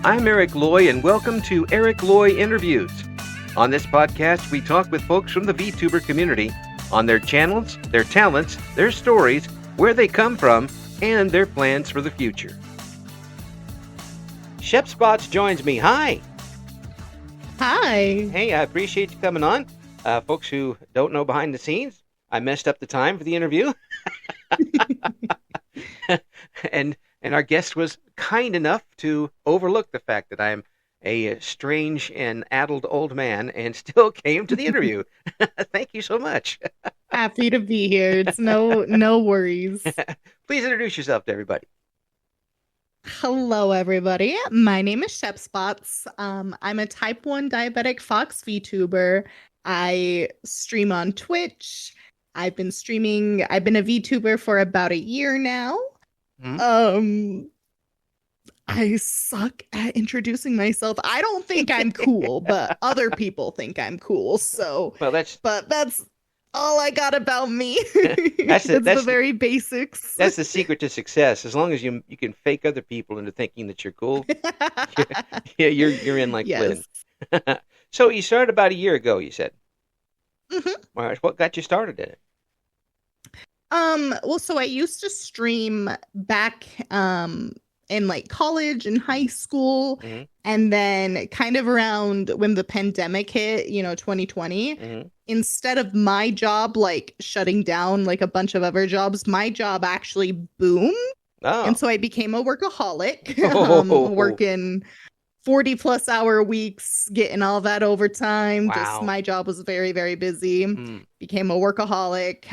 I'm Eric Loy, and welcome to Eric Loy Interviews. On this podcast, we talk with folks from the VTuber community on their channels, their talents, their stories, where they come from, and their plans for the future. ShepsBots joins me. Hi. Hi. Hey, I appreciate you coming on. Folks who don't know behind the scenes, I messed up the time for the interview. and our guest was kind enough to overlook the fact that I'm a strange and addled old man and still came to the interview. Thank you so much. Happy to be here. It's no worries. Please introduce yourself to everybody. Hello, everybody. My name is ShepsBots. I'm a type 1 diabetic Fox VTuber. I stream on Twitch. I've been a VTuber for about a year now. I suck at introducing myself. I don't think I'm cool, but other people think I'm cool. So, but that's all I got about me. That's the very basics. That's the secret to success. As long as you can fake other people into thinking that you're cool, you're in like yes. Flynn. So you started about a year ago, you said. Mm-hmm. All right. What got you started in it? Well, so I used to stream back in like college and high school, and then kind of around when the pandemic hit, 2020, instead of my job like shutting down like a bunch of other jobs, my job actually boomed. And so I became a workaholic, working 40 plus hour weeks, getting all that overtime. Wow. Just my job was very, very busy. Became a workaholic.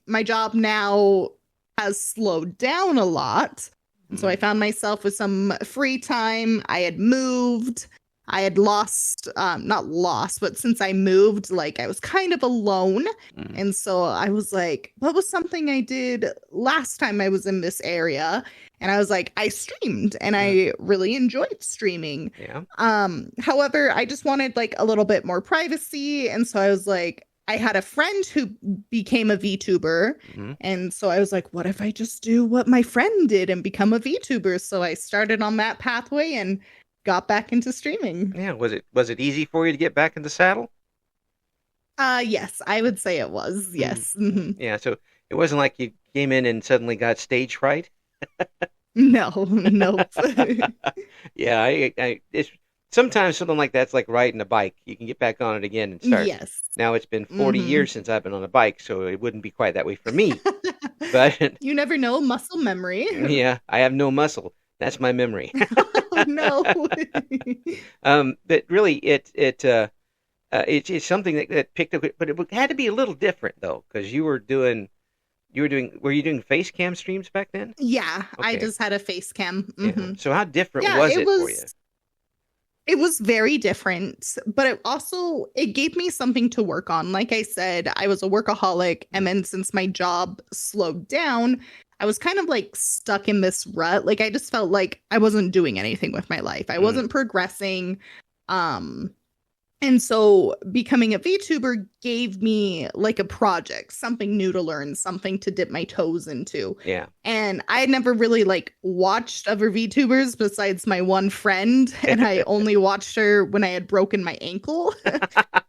My job now has slowed down a lot. And so I found myself with some free time. I had moved. I had not lost, but since I moved, like I was kind of alone. And so I was like, what was something I did last time I was in this area? And I was like, I streamed and I really enjoyed streaming. Yeah. However, I just wanted like a little bit more privacy. And so I was like, I had a friend who became a VTuber. And so I was like, what if I just do what my friend did and become a VTuber? So I started on that pathway and got back into streaming. Yeah. Was it easy for you to get back in the saddle? Yes, I would say it was. Yes. Yeah. So it wasn't like you came in and suddenly got stage fright. No, nope. Yeah. It's sometimes something like that's like riding a bike. You can get back on it again and start. Yes. Now it's been 40 years since I've been on a bike, so it wouldn't be quite that way for me. But you never know, muscle memory. Yeah, I have no muscle. That's my memory. Oh, no. But really, it's something that picked up, but it had to be a little different though, because were you doing face cam streams back then? Yeah, okay. I just had a face cam. Yeah. So how different was it for you? It was very different, but it gave me something to work on. Like I said, I was a workaholic, and then since my job slowed down, I was kind of like stuck in this rut. Like I just felt like I wasn't doing anything with my life. I wasn't progressing. And so becoming a VTuber gave me like a project, something new to learn, something to dip my toes into. Yeah. And I had never really like watched other VTubers besides my one friend. And I only watched her when I had broken my ankle.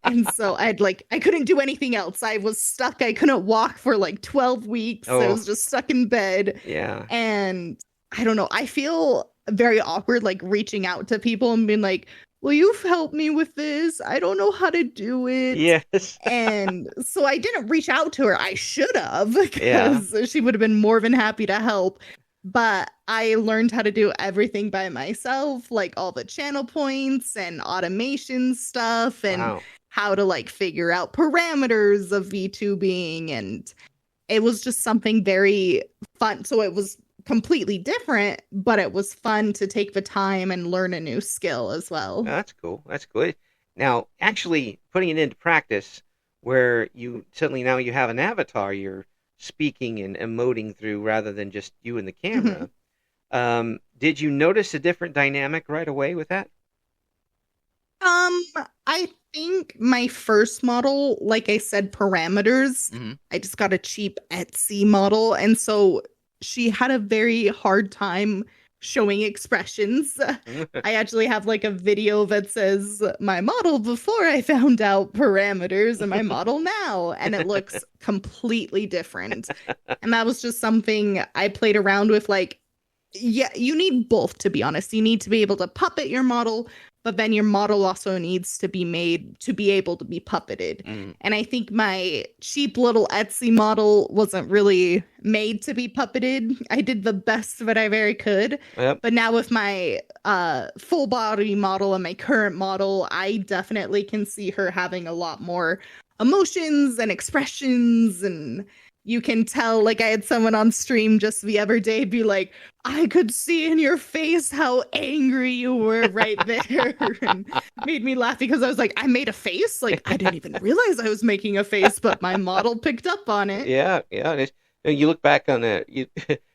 And so I couldn't do anything else. I was stuck. I couldn't walk for like 12 weeks. I was just stuck in bed. Yeah. And I don't know. I feel very awkward like reaching out to people and being like, will you help me with this? I don't know how to do it. Yes. And so I didn't reach out to her. I should have, because she would have been more than happy to help. But I learned how to do everything by myself, like all the channel points and automation stuff and how to like figure out parameters of VTubing. And it was just something very fun. So it was completely different, but it was fun to take the time and learn a new skill as well. Oh, that's cool. That's good. Now, actually putting it into practice, where you suddenly now you have an avatar you're speaking and emoting through rather than just you and the camera. Did you notice a different dynamic right away with that? I think my first model, like I said, parameters, I just got a cheap Etsy model. And so she had a very hard time showing expressions. I actually have like a video that says my model before I found out parameters and my model now, and it looks completely different. And that was just something I played around with. Like, yeah, you need both, to be honest. You need to be able to puppet your model, but then your model also needs to be made to be able to be puppeted. And I think my cheap little Etsy model wasn't really made to be puppeted. I did the best that I very could. Yep. But now with my full body model and my current model, I definitely can see her having a lot more emotions and expressions, and you can tell. Like, I had someone on stream just the other day be like, I could see in your face how angry you were right there. And made me laugh because I was like, I made a face? Like, I didn't even realize I was making a face, but my model picked up on it. Yeah. You look back on the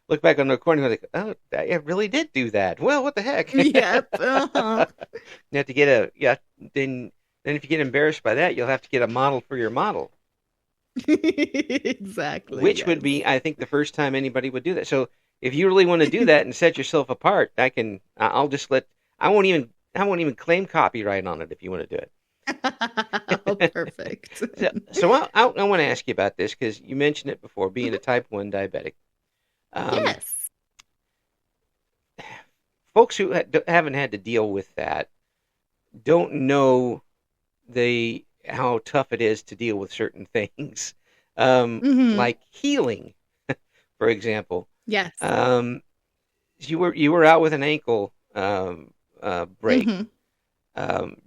recording, and like, oh, I really did do that. Well, what the heck? Yep. You have to get then if you get embarrassed by that, you'll have to get a model for your model. Exactly. Which would be, I think, the first time anybody would do that. So if you really want to do that and set yourself apart, I won't even claim copyright on it if you want to do it. Oh, perfect. So I want to ask you about this because you mentioned it before, being a type 1 diabetic. Yes. Folks who haven't had to deal with that don't know how tough it is to deal with certain things, like healing, for example. Yes. You were out with an ankle break.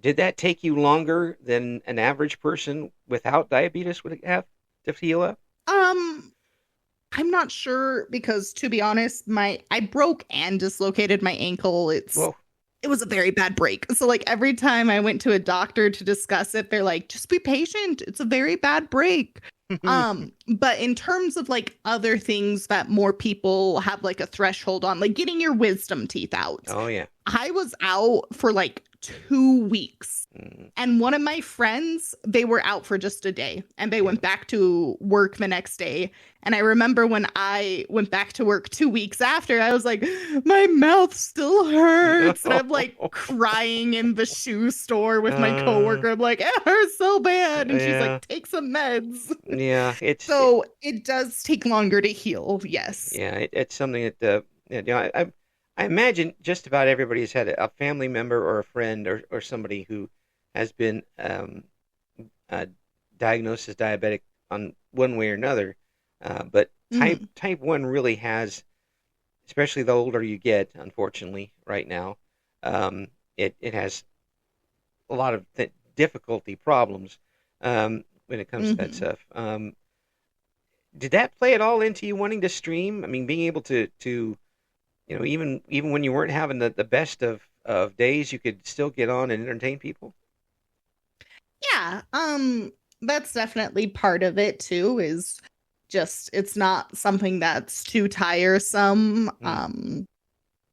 Did that take you longer than an average person without diabetes would have to heal up? I'm not sure because, to be honest, I broke and dislocated my ankle. It was a very bad break. So like every time I went to a doctor to discuss it, they're like, just be patient. It's a very bad break. But in terms of like other things that more people have like a threshold on, like getting your wisdom teeth out. Oh yeah. I was out for like 2 weeks. And one of my friends, they were out for just a day and they went back to work the next day. And I remember when I went back to work 2 weeks after, I was like, my mouth still hurts. And I'm like crying in the shoe store with my coworker. I'm like, it hurts so bad. And she's like, take some meds. Yeah. It does take longer to heal. Yes. Yeah. It's something that, I imagine just about everybody has had a family member or a friend or somebody who has been diagnosed as diabetic on one way or another. But type 1 really has, especially the older you get, unfortunately, right now, it has a lot of difficulty problems when it comes to that stuff. Did that play at all into you wanting to stream? I mean, being able to even when you weren't having the best of days, you could still get on and entertain people? Yeah, that's definitely part of it too, is just it's not something that's too tiresome.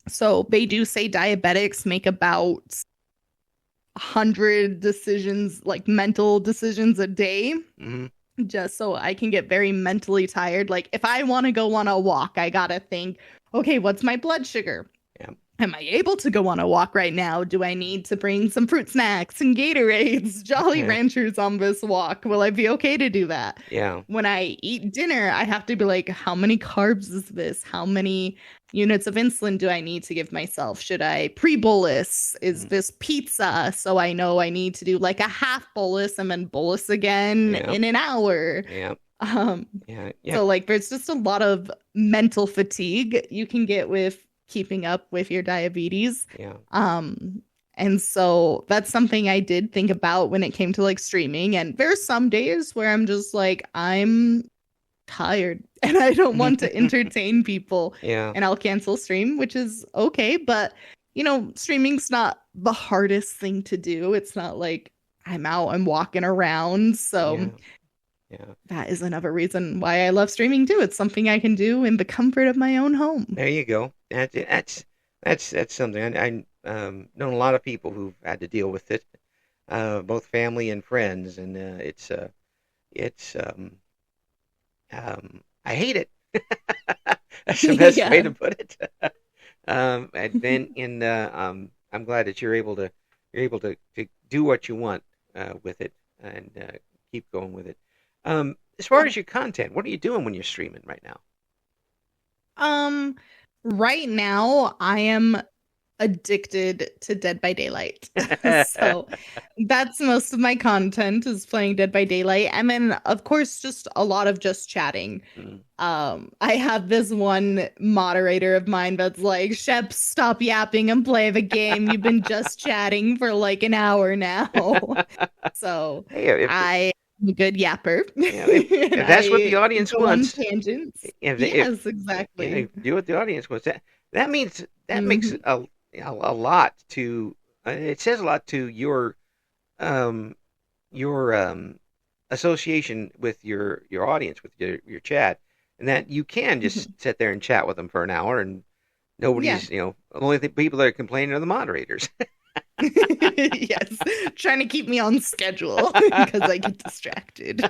So they do say diabetics make about 100 decisions, like mental decisions a day. Just so I can get very mentally tired. Like if I want to go on a walk, I gotta think, okay, what's my blood sugar? Yeah. Am I able to go on a walk right now? Do I need to bring some fruit snacks and Gatorades, Jolly Ranchers on this walk? Will I be okay to do that? Yeah. When I eat dinner, I have to be like, how many carbs is this? How many units of insulin do I need to give myself? Should I pre-bolus? Is this pizza? So I know I need to do like a half bolus and then bolus again in an hour. Yeah. So like there's just a lot of mental fatigue you can get with keeping up with your diabetes. And so that's something I did think about when it came to like streaming. And there's some days where I'm just like, I'm tired and I don't want to entertain people. And I'll cancel stream, which is okay. But streaming's not the hardest thing to do. It's not like I'm out and walking around. So that is another reason why I love streaming too. It's something I can do in the comfort of my own home. There you go. That's something. I known a lot of people who've had to deal with it, both family and friends, and I hate it. That's the best way to put it. And then I'm glad that you're able to do what you want with it and keep going with it. As far Yeah. as your content, what are you doing when you're streaming right now? Um, right now I am addicted to Dead by Daylight. So that's most of my content is playing Dead by Daylight. And then of course just a lot of just chatting. Mm. I have this one moderator of mine that's like, Shep, stop yapping and play the game. You've been just chatting for like an hour now. So Hey, if I am a good yapper. yeah, if And that's what the I audience go on wants, tangents. if Yes, exactly. do what the audience wants, that means that makes Hmm. a lot to it says a lot to um your association with your audience, with your chat, and that you can just sit there and chat with them for an hour, and Yeah. nobody's the only people that are complaining are the moderators. Yes, trying to keep me on schedule because I get distracted.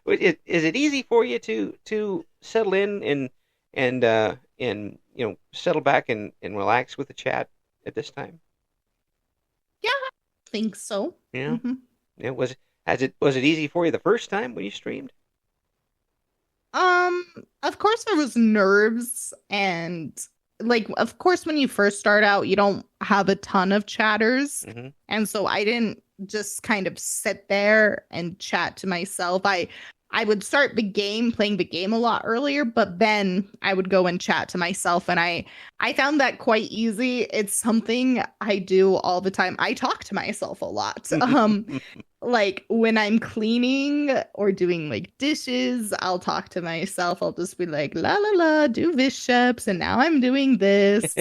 Is it easy for you to settle in and settle back and relax with the chat at this time? Yeah, I think so. Yeah. Hmm. Yeah, was it easy for you the first time when you streamed? Um, of course there was nerves and like of course when you first start out you don't have a ton of chatters. Hmm. And so I didn't just kind of sit there and chat to myself. I would start the game playing the game a lot earlier, but then I would go and chat to myself and I found that quite easy. It's something I do all the time. I talk to myself a lot. Like when I'm cleaning or doing like dishes, I'll talk to myself. I'll just be like, la la la, do this, Sheps, and now I'm doing this.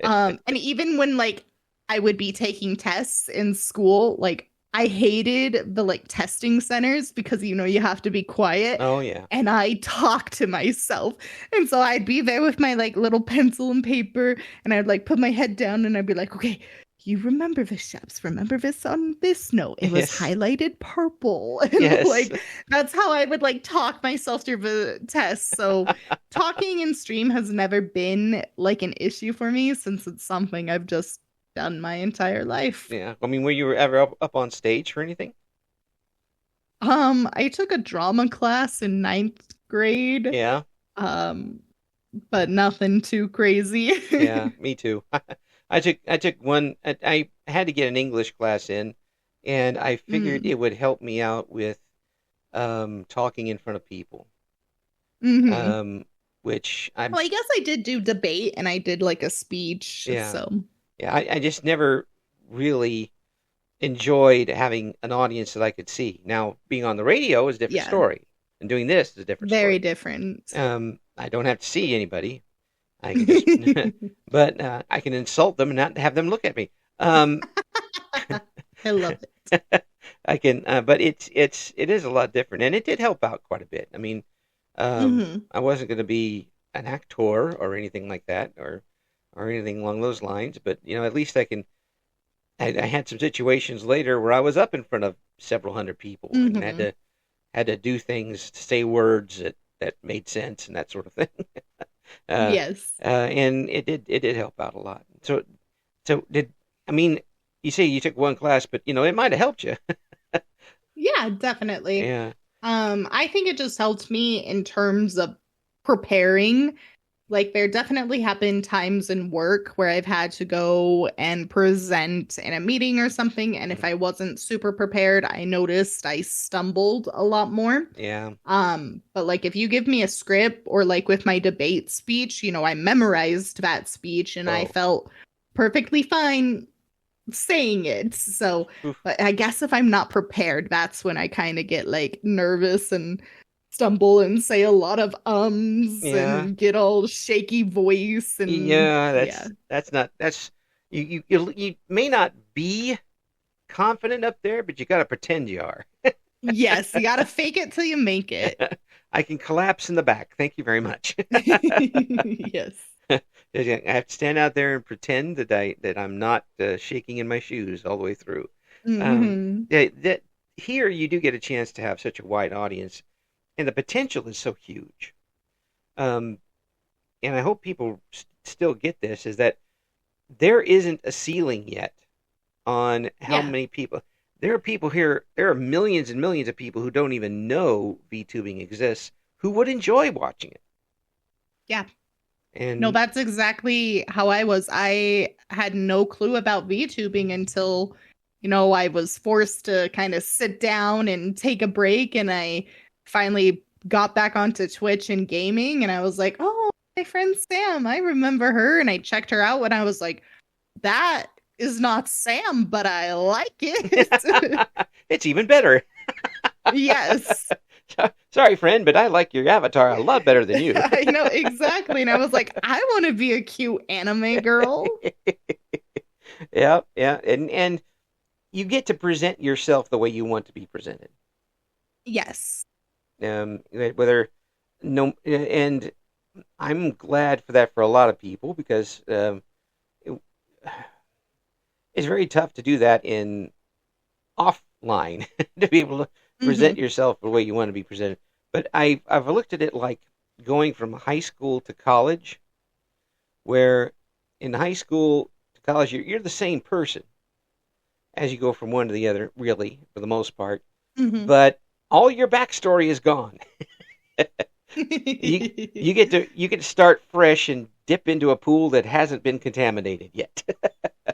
And even when like I would be taking tests in school, like I hated the like testing centers because you have to be quiet. Oh yeah. And I talk to myself. And so I'd be there with my like little pencil and paper, and I'd like put my head down and I'd be like, okay, you remember this, Sheps. Remember this on this note. It was Yes. highlighted purple. And Yes. like that's how I would like talk myself through the test. So talking in stream has never been like an issue for me since it's something I've just done my entire life. Yeah. I mean, were you ever up on stage for anything? I took a drama class in ninth grade. Yeah. Um, but nothing too crazy. Yeah. Me too. I took one. I had to get an English class in, and I figured Mm. it would help me out with talking in front of people. Hmm. Um, which I'm Well, I guess I did do debate and I did like a speech. yeah. So, Yeah, I just never really enjoyed having an audience that I could see. Now, being on the radio is a different yeah, story, and doing this is a different very story. different. I don't have to see anybody. I can just, but I can insult them and not have them look at me. Um, I love it. I can, but it is a lot different, and it did help out quite a bit. I mean, Hmm. I wasn't going to be an actor or anything like that, or anything along those lines, but at least I can. I had some situations later where I was up in front of several hundred people and had Hmm. to had to do things, to say words that made sense and that sort of thing. uh, Yes. and it did help out a lot. So did I mean? You say you took one class, but it might have helped you. Yeah, definitely. Yeah. I think it just helped me in terms of preparing. Like there definitely have been times in work where I've had to go and present in a meeting or something, and if Mhm. I wasn't super prepared, I noticed I stumbled a lot more. Yeah. But like if you give me a script or like with my debate speech, I memorized that speech and I Oh. felt perfectly fine saying it. So, Oof. but I guess if I'm not prepared, that's when I kind of get like nervous and stumble and say a lot of ums Yeah. and get all shaky voice and Yeah. yeah. That's not that's you may not be confident up there, but you got to pretend you are. Yes, you gotta fake it till you make it. I can collapse in the back. Thank you very much. Yes. I have to stand out there and pretend that I'm not shaking in my shoes all the way through. Hmm. That here you do get a chance to have such a wide audience, and the potential is so huge. Um, and I hope people still get this, is that there isn't a ceiling yet on how Yeah. many people. There are people here. There are millions and millions of people who don't even know VTubing exists who would enjoy watching it. Yeah. No, And that's exactly how I was. I had no clue about VTubing until, I was forced to kind of sit down and take a break. And I finally got back onto Twitch and gaming. And I was like, oh, my friend Sam, I remember her. And I checked her out and I was like, that is not Sam, but I like it. it's even better. Yes. Sorry, friend, but I like your avatar a lot better than you. I know exactly. And I was like, I want to be a cute anime girl. Yeah, yeah, and you get to present yourself the way you want to be presented. Yes. Whether no, and I'm glad for that for a lot of people because it, it's very tough to do that in offline to be able to present yourself the way you want to be presented. But I've looked at it like going from high school to college, where in high school to college you're the same person as you go from one to the other, really for the most part. But all your backstory is gone. you get to start fresh and dip into a pool that hasn't been contaminated yet.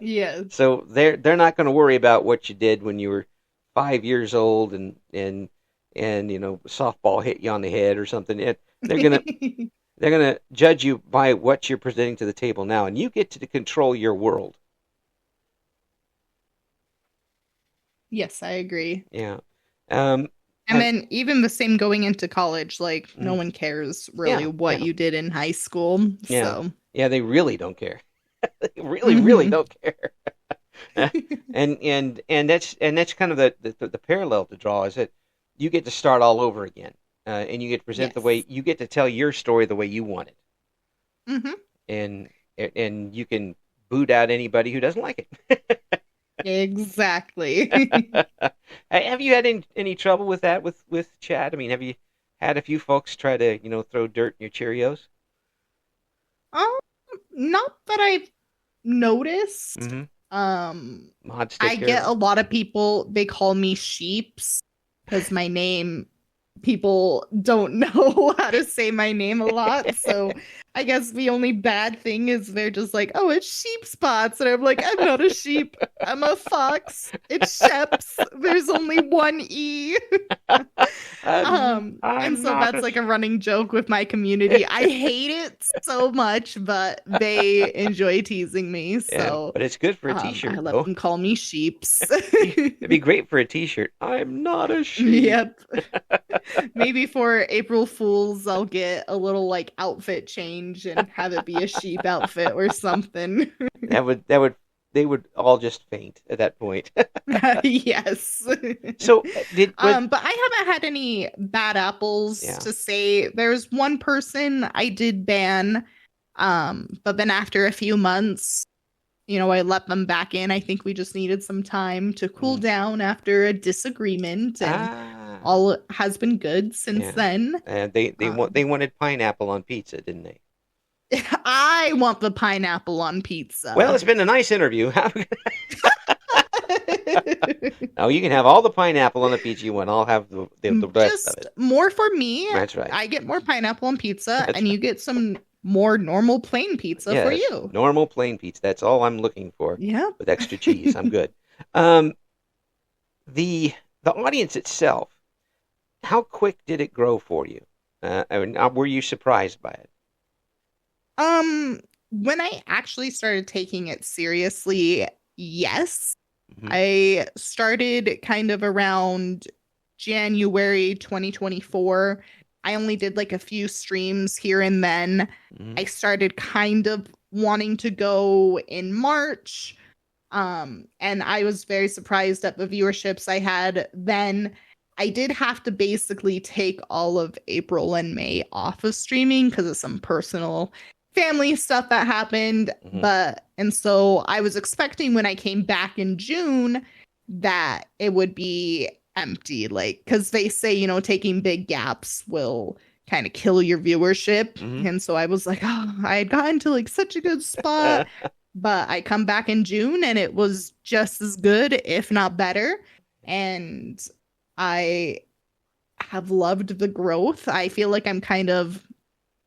Yes. So they're not going to worry about what you did when you were 5 years old and softball hit you on the head or something. They're gonna judge you by what you're presenting to the table now, and you get to control your world. Yes, I agree. Yeah. And then even the same going into college, like no one cares really what you did in high school. Yeah. So Yeah, they really don't care. They really don't care. and that's kind of the parallel to draw is that you get to start all over again, and you get to present the way you get to tell your story the way you want it, and you can boot out anybody who doesn't like it. Exactly. Have you had any trouble with that with chat? I mean, have you had a few folks try to throw dirt in your Cheerios? Not that I've noticed. I get a lot of people, they call me Sheeps because my name, people don't know how to say my name a lot. So I guess the only bad thing is they're just like, oh, it's ShepsBots. And I'm like, I'm not a sheep. I'm a fox. It's Sheps. There's only one E. And so that's like a running joke with my community. I hate it so much, but they enjoy teasing me. So, but it's good for a t-shirt. I let them call me Sheeps. It'd be great for a t-shirt. I'm not a sheep. Yep. Maybe for April Fools, I'll get a little like outfit change and have it be a sheep outfit or something. They would all just faint at that point. Yes. So but I haven't had any bad apples to say. There's one person I did ban, but then after a few months, I let them back in. I think we just needed some time to cool down after a disagreement, and all has been good since then. And they wanted pineapple on pizza, didn't they? I want the pineapple on pizza. Well, it's been a nice interview. Now you can have all the pineapple on the pizza you want. I'll have the rest of it. More for me. That's right. I get more pineapple on pizza, and you get some more normal plain pizza for you. Normal plain pizza. That's all I'm looking for. Yeah. With extra cheese. I'm good. The audience itself, how quick did it grow for you? Were you surprised by it? When I actually started taking it seriously, yes. I started kind of around January 2024. I only did like a few streams here and then. I started kind of wanting to go in March. And I was very surprised at the viewerships I had then. I did have to basically take all of April and May off of streaming because of some personal family stuff that happened. And so I was expecting when I came back in June that it would be empty, like, because they say, taking big gaps will kind of kill your viewership. Mhm. And so I was like, oh, I had gotten to like such a good spot. But I come back in June and it was just as good, if not better. And I have loved the growth. I feel like I'm kind of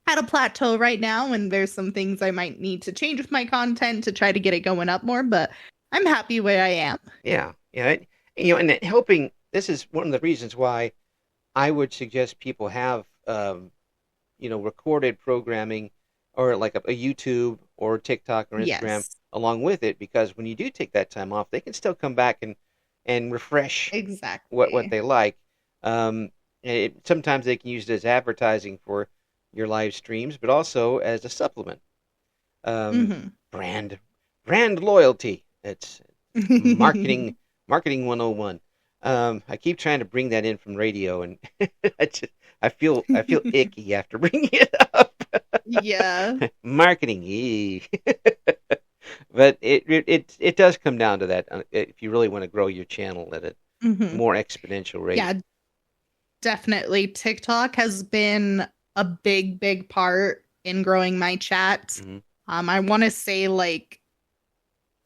at a plateau right now, and there's some things I might need to change with my content to try to get it going up more, but I'm happy where I am. Yeah, yeah. And helping, this is one of the reasons why I would suggest people have, recorded programming or like a YouTube or TikTok or Instagram Yes, along with it, because when you do take that time off, they can still come back and refresh what exactly. they like. Sometimes they can use it as advertising for your live streams, but also as a supplement. Um, Hmm. brand loyalty. It's marketing 101. I keep trying to bring that in from radio, and I feel icky after bringing it up. Yeah. Marketing, but it does come down to that. If you really want to grow your channel at a Hmm. more exponential rate. Yeah, definitely. TikTok has been a big, big part in growing my chat. Mhm. I want to say like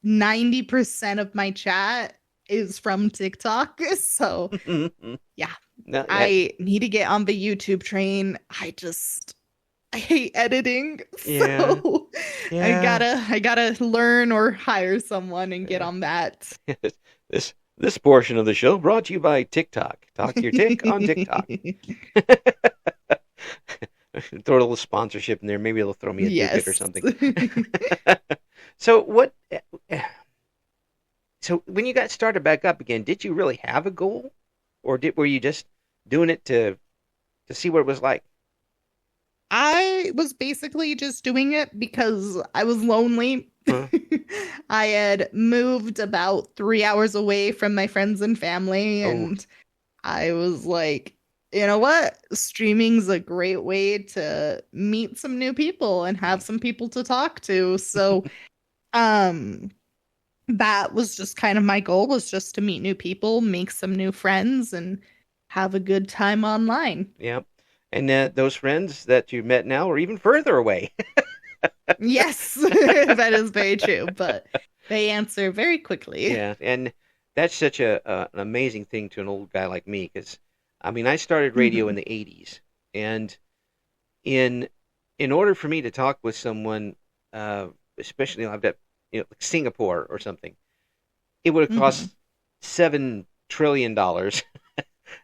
90% of my chat is from TikTok. So yeah, No, I need to get on the YouTube train. I hate editing. yeah, So yeah. I gotta learn or hire someone and get on that. This portion of the show brought to you by TikTok. Talk your tick on TikTok. Throw a little sponsorship in there. Maybe they'll throw me a ducat or Yes. something. So what? So when you got started back up again, did you really have a goal, or were you just doing it to see what it was like? I was basically just doing it because I was lonely. Huh? I had moved about 3 hours away from my friends and family, Oh, and I was like, you know what? Streaming's a great way to meet some new people and have some people to talk to. So, um, that was just kind of my goal, was just to meet new people, make some new friends, and have a good time online. yeah. And those friends that you met now are even further away. Yes, that is very true, but they answer very quickly. Yeah, and that's such an amazing thing to an old guy like me, because I mean I started radio in Hmm. the '80s, and in in order for me to talk with someone, uh, especially I've got like Singapore or something, it would have Hmm. cost $7 trillion,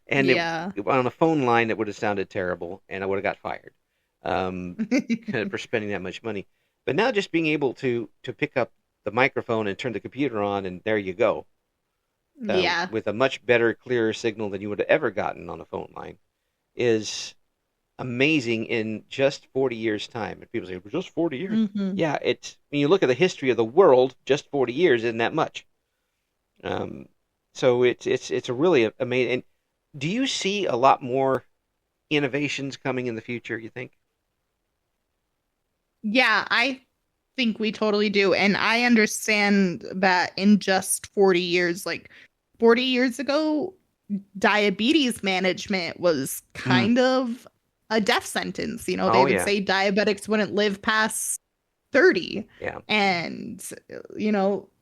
and Yeah. on a phone line it would have sounded terrible, and I would have got fired um, for spending that much money. But now just being able to pick up the microphone and turn the computer on, and there you go, Yeah. with a much better, clearer signal than you would have ever gotten on a phone line, is amazing in just 40 years' time. And people say, well, just 40 years. Hmm. Yeah, it's when you look at the history of the world, just 40 years isn't that much. Um, so it's a really amazing. And do you see a lot more innovations coming in the future, you think? Yeah, I think we totally do. And I understand that in just 40 years, like 40 years ago, diabetes management was Mm. kind of a death sentence. You know, they Oh would yeah, say diabetics wouldn't live past 30. yeah. And,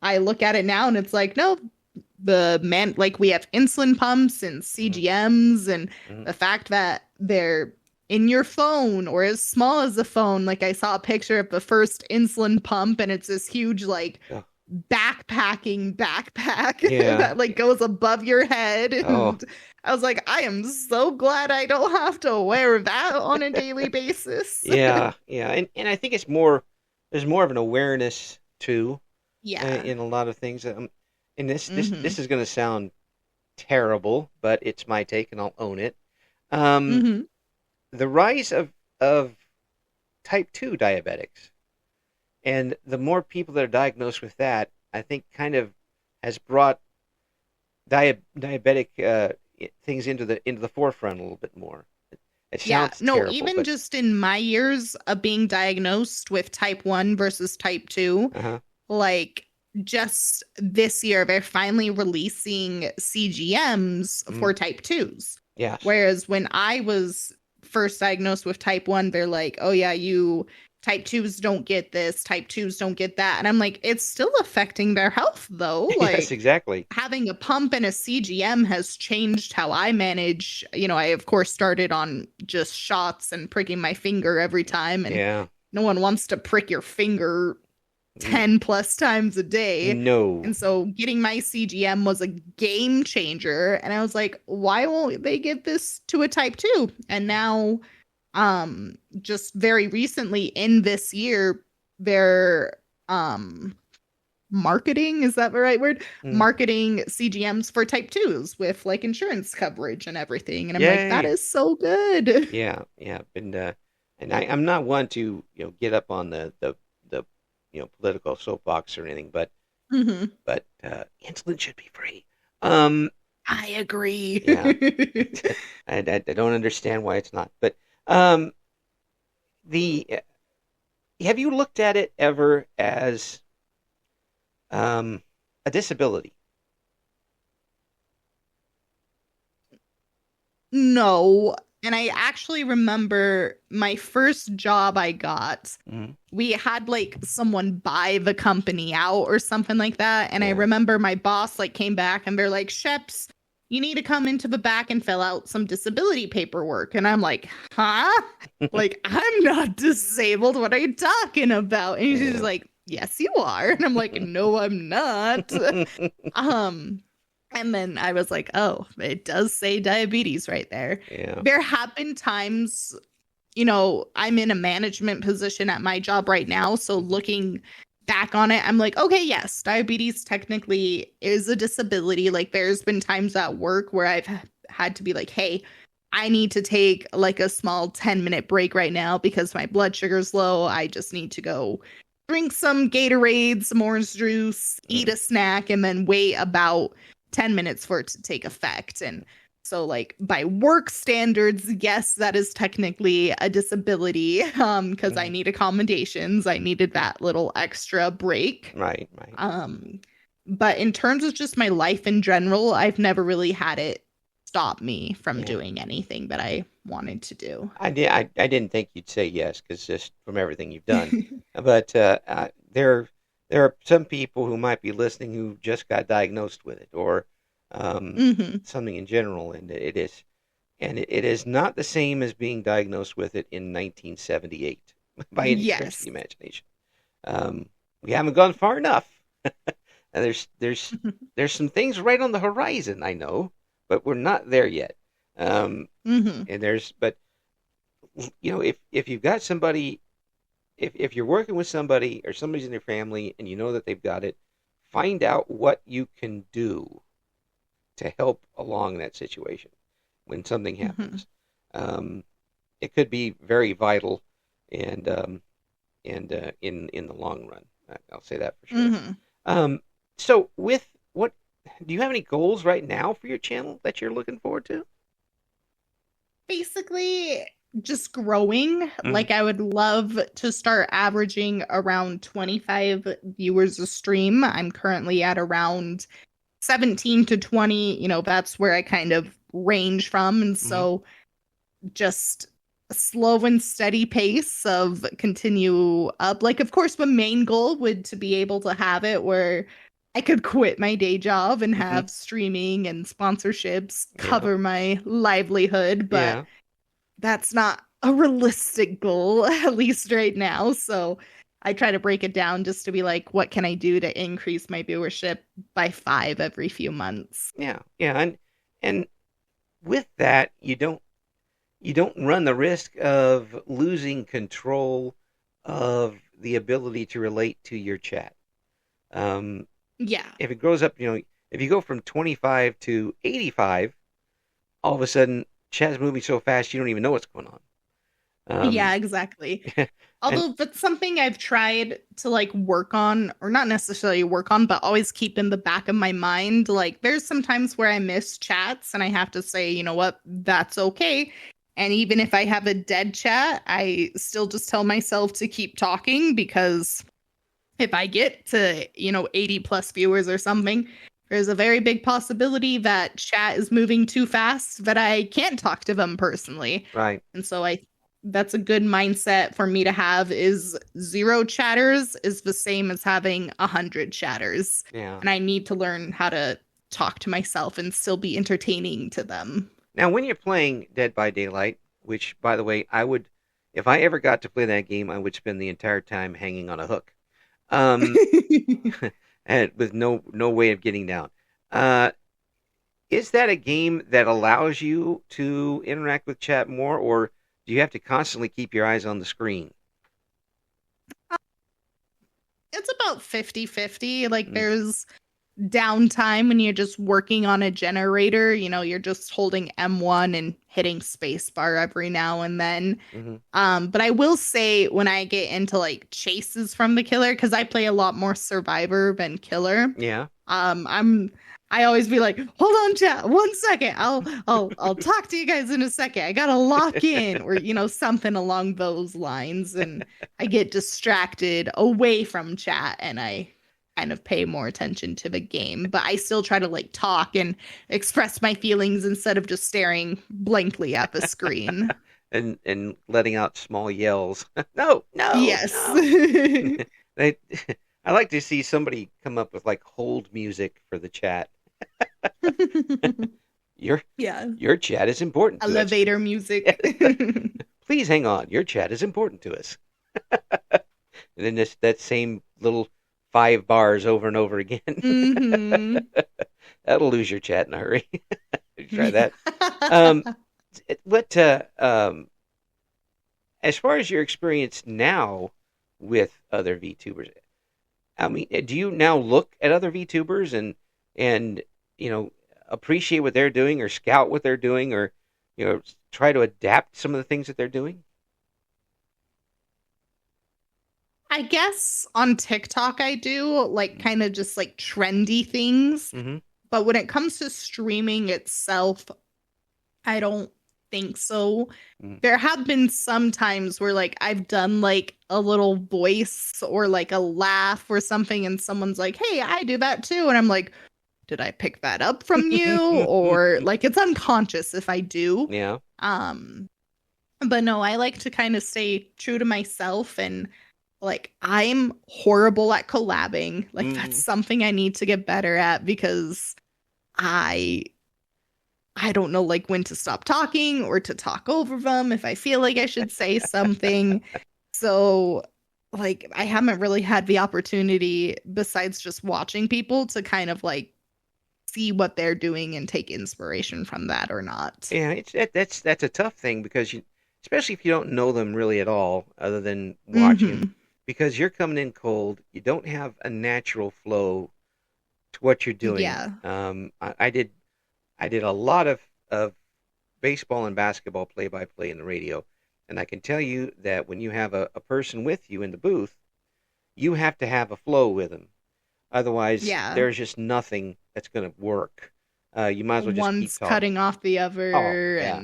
I look at it now and it's like, no, like we have insulin pumps and Mm-hmm. CGMs, and Mm-hmm. the fact that they're in your phone or as small as a phone. Like I saw a picture of the first insulin pump and it's this huge like Oh, backpacking backpack yeah. that like goes above your head, Oh and I was like, I am so glad I don't have to wear that on a daily basis. yeah, yeah. And I think it's more. There's more of an awareness too Yeah. in a lot of things. And this Mhm. is going to sound terrible, but it's my take, and I'll own it. Um, Mhm. the rise of type 2 diabetics, and the more people that are diagnosed with that, I think kind of has brought diabetic things into the forefront a little bit more. It Yeah, sounds no, terrible, even but just in my years of being diagnosed with type 1 versus type 2, uh-huh. like just this year, they're finally releasing CGMs Mm, for type 2s. yes. Whereas when I was first diagnosed with type 1, they're like, oh yeah, you type 2s don't get this, type 2s don't get that. And I'm like, it's still affecting their health though. Yes, Like exactly. having a pump and a CGM has changed how I manage. I of course started on just shots and pricking my finger every time, and Yeah. no one wants to prick your finger N- 10 plus times a day. No. And so getting my CGM was a game changer. And I was like, why won't they give this to a type 2? And now, just very recently in this year, they're marketing, is that the right word? Mm. Marketing CGMs for type 2s with like insurance coverage and everything. And I'm like, that Yay. is so good. Yeah, yeah. And I'm not one to, get up on the political soapbox or anything, but Mhm. insulin should be free. Um, I agree. yeah. I don't understand why it's not. But um, the have you looked at it ever as a disability? No. And I actually remember my first job I got. Mm-hmm. We had like someone buy the company out or something like that. And I Yeah. remember my boss like came back and they're like, Sheps, you need to come into the back and fill out some disability paperwork. And I'm like, huh? Like, I'm not disabled. What are you talking about? And she's Yeah. like, yes, you are. And I'm like, no, I'm not. And then I was like, oh, it does say diabetes right there. Yeah. There have been times, I'm in a management position at my job right now. So looking back on it, I'm like, okay, yes, diabetes technically is a disability. Like there's been times at work where I've had to be like, hey, I need to take like a small 10-minute break right now because my blood sugar's low. I just need to go drink some Gatorade, some orange juice, eat a snack, and then wait about 10 minutes for it to take effect. And so like by work standards, yes, that is technically a disability because I need accommodations. I needed that little extra break. Right. But in terms of just my life in general, I've never really had it stop me from doing anything that I wanted to do. I didn't think you'd say yes because just from everything you've done. But there are some people who might be listening who just got diagnosed with it or something in general, and it is not the same as being diagnosed with it in 1978 by any stretch of the imagination. We haven't gone far enough. There's some things right on the horizon, I know, but we're not there yet. And but if you've got somebody, if you're working with somebody or somebody's in your family and you know that they've got it, find out what you can do to help along that situation when something happens. It could be very vital and in the long run. I'll say that for sure. So with what do you have any goals right now for your channel that you're looking forward to? Basically just growing. Like I would love to start averaging around 25 viewers a stream. I'm currently at around 17 to 20. That's where I kind of range from. And so just a slow and steady pace of continue up. Like, of course, the main goal would to be able to have it where I could quit my day job and have streaming and sponsorships cover my livelihood, but that's not a realistic goal, at least right now. So I try to break it down just to be like, what can I do to increase my viewership by 5 every few months? Yeah. And with that, you don't run the risk of losing control of the ability to relate to your chat. If it grows up, if you go from 25 to 85, all of a sudden chat's moving so fast you don't even know what's going on. Yeah, exactly. Although that's something I've tried to like work on, or not necessarily work on, but always keep in the back of my mind. Like there's some times where I miss chats and I have to say, you know what, that's okay. And even if I have a dead chat, I still just tell myself to keep talking because if I get to, 80 plus viewers or something, there's a very big possibility that chat is moving too fast that I can't talk to them personally. Right. And so that's a good mindset for me to have is 0 chatters is the same as having 100 chatters. Yeah. And I need to learn how to talk to myself and still be entertaining to them. Now, when you're playing Dead by Daylight, which, by the way, if I ever got to play that game, I would spend the entire time hanging on a hook, and with no way of getting down. Is that a game that allows you to interact with chat more, or do you have to constantly keep your eyes on the screen? It's about 50-50. Like there's downtime when you're just working on a generator. You're just holding M1 and hitting spacebar every now and then. But I will say when I get into like chases from the killer, because I play a lot more survivor than killer. Yeah. I always be like, hold on, chat, 1 second. I'll talk to you guys in a second. I gotta lock in, or something along those lines. And I get distracted away from chat, and I kind of pay more attention to the game. But I still try to like talk and express my feelings instead of just staring blankly at the screen. and letting out small yells. No. Yes. No. I like to see somebody come up with like hold music for the chat. Your chat is important to elevator us. Music. Please hang on. Your chat is important to us. And then that same little 5 bars over and over again. That'll lose your chat in a hurry. Try that. As far as your experience now with other VTubers, I mean, do you now look at other VTubers and appreciate what they're doing, or scout what they're doing, or try to adapt some of the things that they're doing? I guess on TikTok I do like kind of just like trendy things. But when it comes to streaming itself, I don't think so. There have been some times where like I've done like a little voice or like a laugh or something, and someone's like, hey, I do that too. And I'm like, did I pick that up from you? Or like it's unconscious if I do. Yeah. But no, I like to kind of stay true to myself, and like I'm horrible at collabing. Like that's something I need to get better at, because I don't know like when to stop talking or to talk over them if I feel like I should say something. So like I haven't really had the opportunity, besides just watching people, to kind of like see what they're doing and take inspiration from that or not. Yeah, that's a tough thing, because especially if you don't know them really at all, other than watching them, because you're coming in cold. You don't have a natural flow to what you're doing. Yeah. I did a lot of baseball and basketball play-by-play in the radio, and I can tell you that when you have a person with you in the booth, you have to have a flow with them. Otherwise, there's just nothing that's going to work. You might as well just one's keep talking. cutting off the other. Oh, yeah.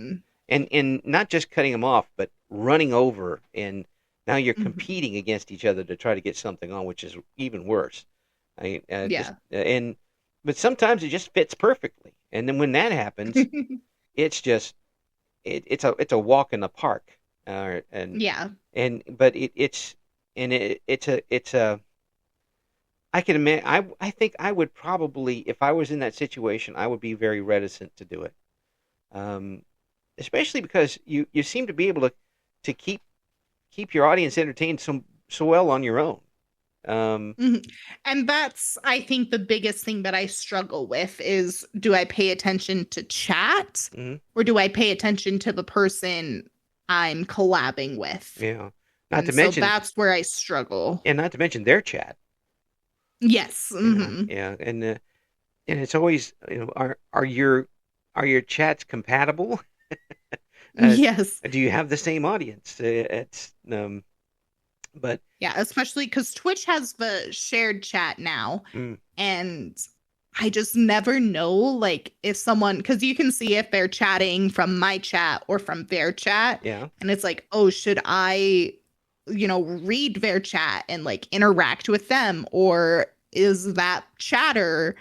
And not just cutting them off, but running over, and now you're competing against each other to try to get something on, which is even worse. But sometimes it just fits perfectly, and then when that happens, it's just it's a walk in the park. But it's a I can imagine. I think I would probably, if I was in that situation, I would be very reticent to do it. Especially because you seem to be able to keep your audience entertained so well on your own. And that's, I think, the biggest thing that I struggle with is, do I pay attention to chat or do I pay attention to the person I'm collabing with? Yeah. Not to mention, that's where I struggle. And not to mention their chat. Yes. Yeah. And it's always, are your chats compatible? Yes. Do you have the same audience? But yeah, especially because Twitch has the shared chat now, and I just never know, like, if someone, because you can see if they're chatting from my chat or from their chat. Yeah. And it's like, oh, should I, read their chat and like interact with them, or is that chatter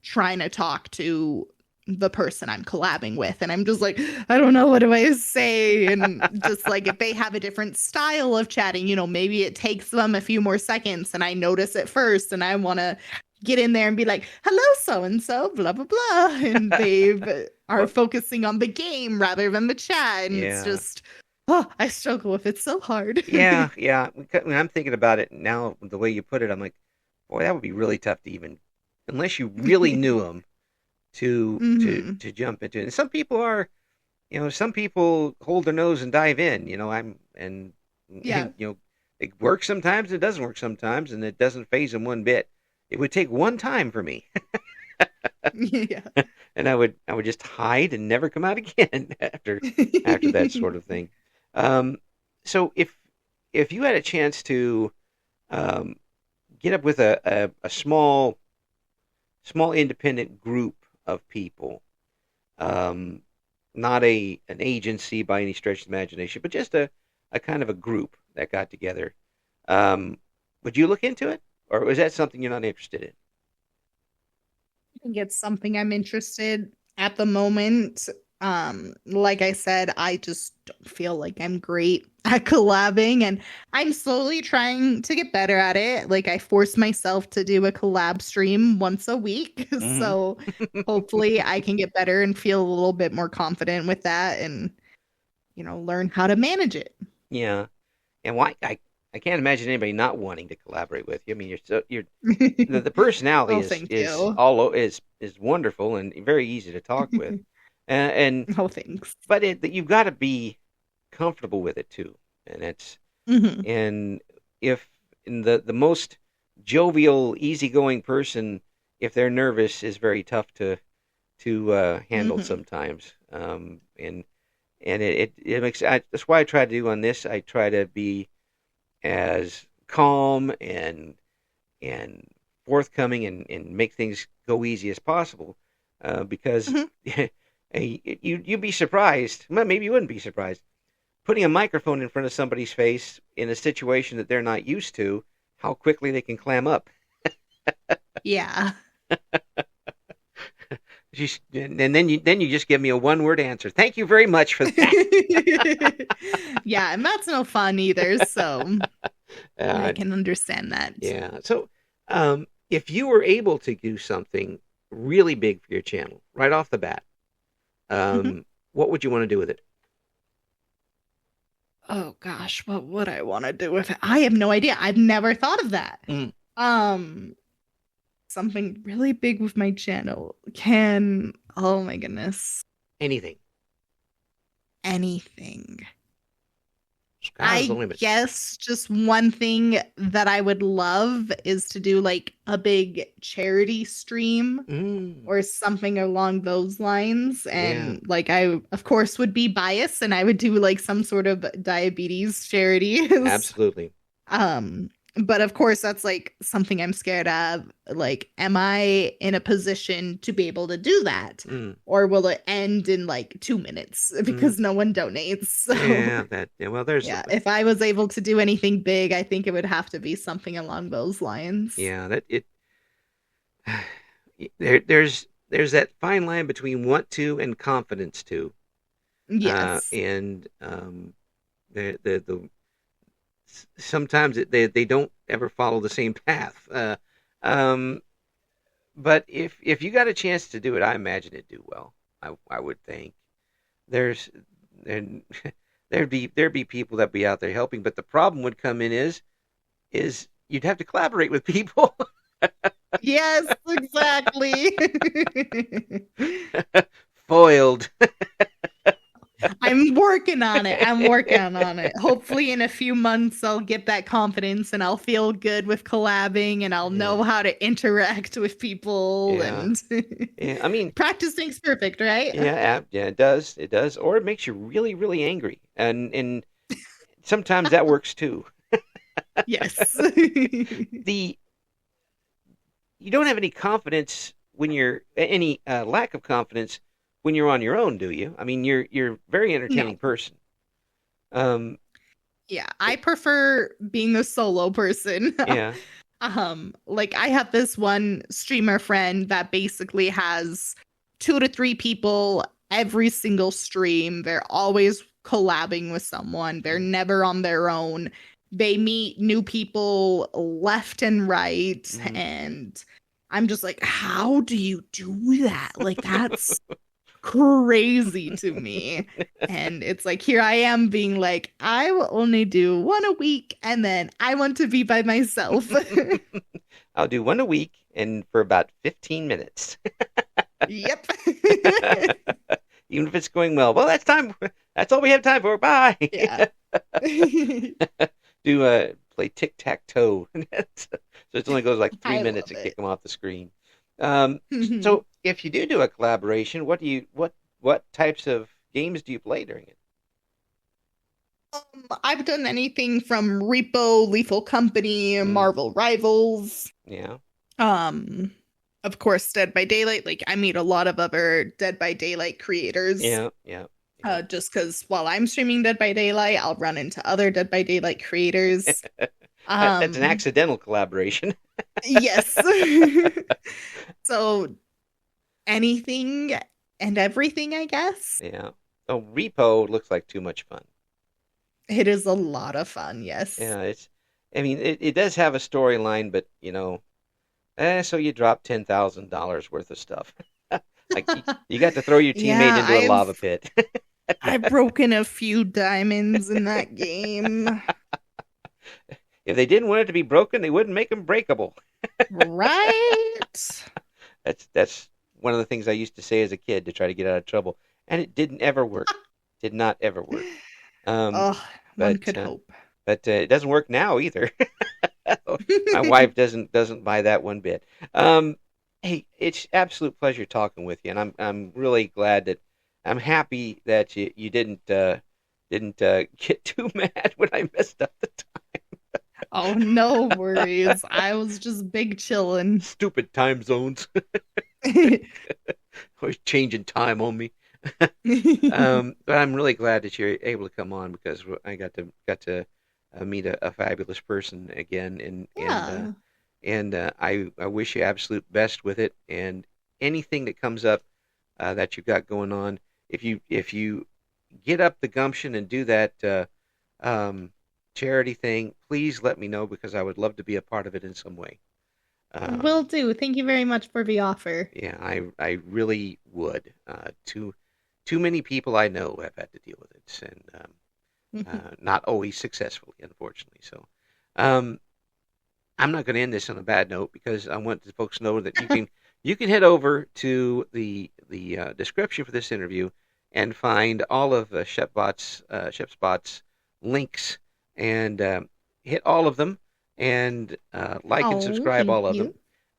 trying to talk to the person I'm collabing with, and I'm just like, I don't know, what do I say? And just like, if they have a different style of chatting, maybe it takes them a few more seconds and I notice it first and I want to get in there and be like, hello, so and so, blah blah blah, and they are focusing on the game rather than the chat, and it's just, I struggle with it so hard. Yeah. When I'm thinking about it now, the way you put it, I'm like, boy, that would be really tough to even, unless you really knew them, to jump into it. And some people are, some people hold their nose and dive in. It works sometimes, it doesn't work sometimes, and it doesn't phase them one bit. It would take one time for me. Yeah. And I would just hide and never come out again after that sort of thing. So if you had a chance to get up with a small independent group of people, not an agency by any stretch of the imagination, but just a kind of a group that got together, would you look into it, or is that something you're not interested in? I think it's something I'm interested at the moment. Like I said, I just don't feel like I'm great at collabing, and I'm slowly trying to get better at it. Like, I force myself to do a collab stream once a week. So hopefully I can get better and feel a little bit more confident with that, and learn how to manage it. Yeah. And I can't imagine anybody not wanting to collaborate with you. I mean, the personality is wonderful and very easy to talk with. And oh, thanks. But you've got to be comfortable with it too, and it's and if the most jovial, easygoing person, if they're nervous, is very tough to handle sometimes. And it makes that's why I try to do on this. I try to be as calm and forthcoming and make things go easy as possible, because. You'd be surprised. Well, maybe you wouldn't be surprised. Putting a microphone in front of somebody's face in a situation that they're not used to, how quickly they can clam up. Yeah. And then you just give me a one-word answer. Thank you very much for that. Yeah, and that's no fun either. So I can understand that. Yeah. So if you were able to do something really big for your channel right off the bat, what would you want to do with it? Oh gosh, what would I want to do with it? I have no idea. I've never thought of that. Something really big with my channel oh my goodness. Anything. I guess just one thing that I would love is to do like a big charity stream or something along those lines. And like, I of course would be biased and I would do like some sort of diabetes charity. Absolutely. But of course that's like something I'm scared of. Like, am I in a position to be able to do that? Or will it end in like 2 minutes because no one donates? So, if I was able to do anything big, I think it would have to be something along those lines. Yeah, there's that fine line between want to and confidence to. Yes. And sometimes they don't ever follow the same path. But if you got a chance to do it, I imagine it'd do well. I would think there'd be people that'd be out there helping, but the problem would come in is you'd have to collaborate with people. Yes, exactly. Foiled. I'm working on it. Hopefully in a few months I'll get that confidence and I'll feel good with collabing and I'll know how to interact with people. And I mean, practice makes perfect, right? Yeah, it does. It does. Or it makes you really, really angry. And sometimes that works too. Yes. You don't have any confidence when you're any lack of confidence when you're on your own, do you? I mean, you're a very entertaining person. Yeah, I prefer being a solo person. Yeah. Like I have this one streamer friend that basically has 2 to 3 people every single stream. They're always collabing with someone. They're never on their own. They meet new people left and right. And I'm just like, how do you do that? Like, that's crazy to me. And it's like, here I am being like, I will only do one a week and then I want to be by myself. I'll do one a week and for about 15 minutes. Yep. Even if it's going well. Well, that's time. That's all we have time for. Bye. Yeah. Do play tic-tac-toe. So it only goes like 3 I minutes love to it. kick them off the screen. So if you do a collaboration, what types of games do you play during it? I've done anything from Repo, Lethal Company, Marvel Rivals. Yeah. Of course, Dead by Daylight. Like I meet a lot of other Dead by Daylight creators. Yeah. Just because while I'm streaming Dead by Daylight, I'll run into other Dead by Daylight creators. That's an accidental collaboration. Yes. So anything and everything, I guess. Yeah. Oh, Repo looks like too much fun. It is a lot of fun, yes. Yeah, it does have a storyline, but so you drop $10,000 worth of stuff. Like you got to throw your teammate into a lava pit. I've broken a few diamonds in that game. If they didn't want it to be broken, they wouldn't make them breakable. Right? That's one of the things I used to say as a kid to try to get out of trouble, and it didn't ever work. Did not ever work. One could hope. But it doesn't work now either. My wife doesn't buy that one bit. Hey, it's absolute pleasure talking with you, and I'm really glad that I'm happy that you didn't get too mad when I messed up the time. Oh, no worries. I was just big chillin'. Stupid time zones. Always changing time on me. But I'm really glad that you're able to come on because I got to meet a fabulous person again, and I wish you absolute best with it and anything that comes up that you've got going on. If you get up the gumption and do that charity thing, please let me know because I would love to be a part of it in some way. Will do. Thank you very much for the offer. Yeah, I really would. Too many people I know have had to deal with it, and not always successfully, unfortunately. So, I'm not going to end this on a bad note because I want the folks to know that you can head over to the description for this interview and find all of ShepsBots links and hit all of them and like and subscribe all of them,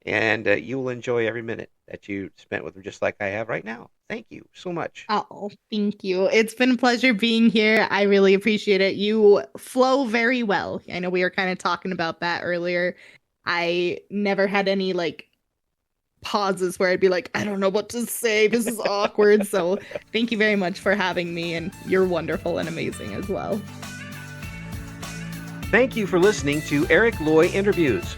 and you will enjoy every minute that you spent with them, just like I have right now. Thank you so much. Oh, thank you. It's been a pleasure being here. I really appreciate it. You flow very well. I know we were kind of talking about that earlier. I never had any pauses where I'd be like, I don't know what to say. This is awkward. So thank you very much for having me, and you're wonderful and amazing as well. Thank you for listening to Eric Loy Interviews.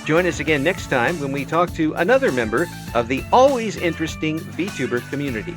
Join us again next time when we talk to another member of the always interesting VTuber community.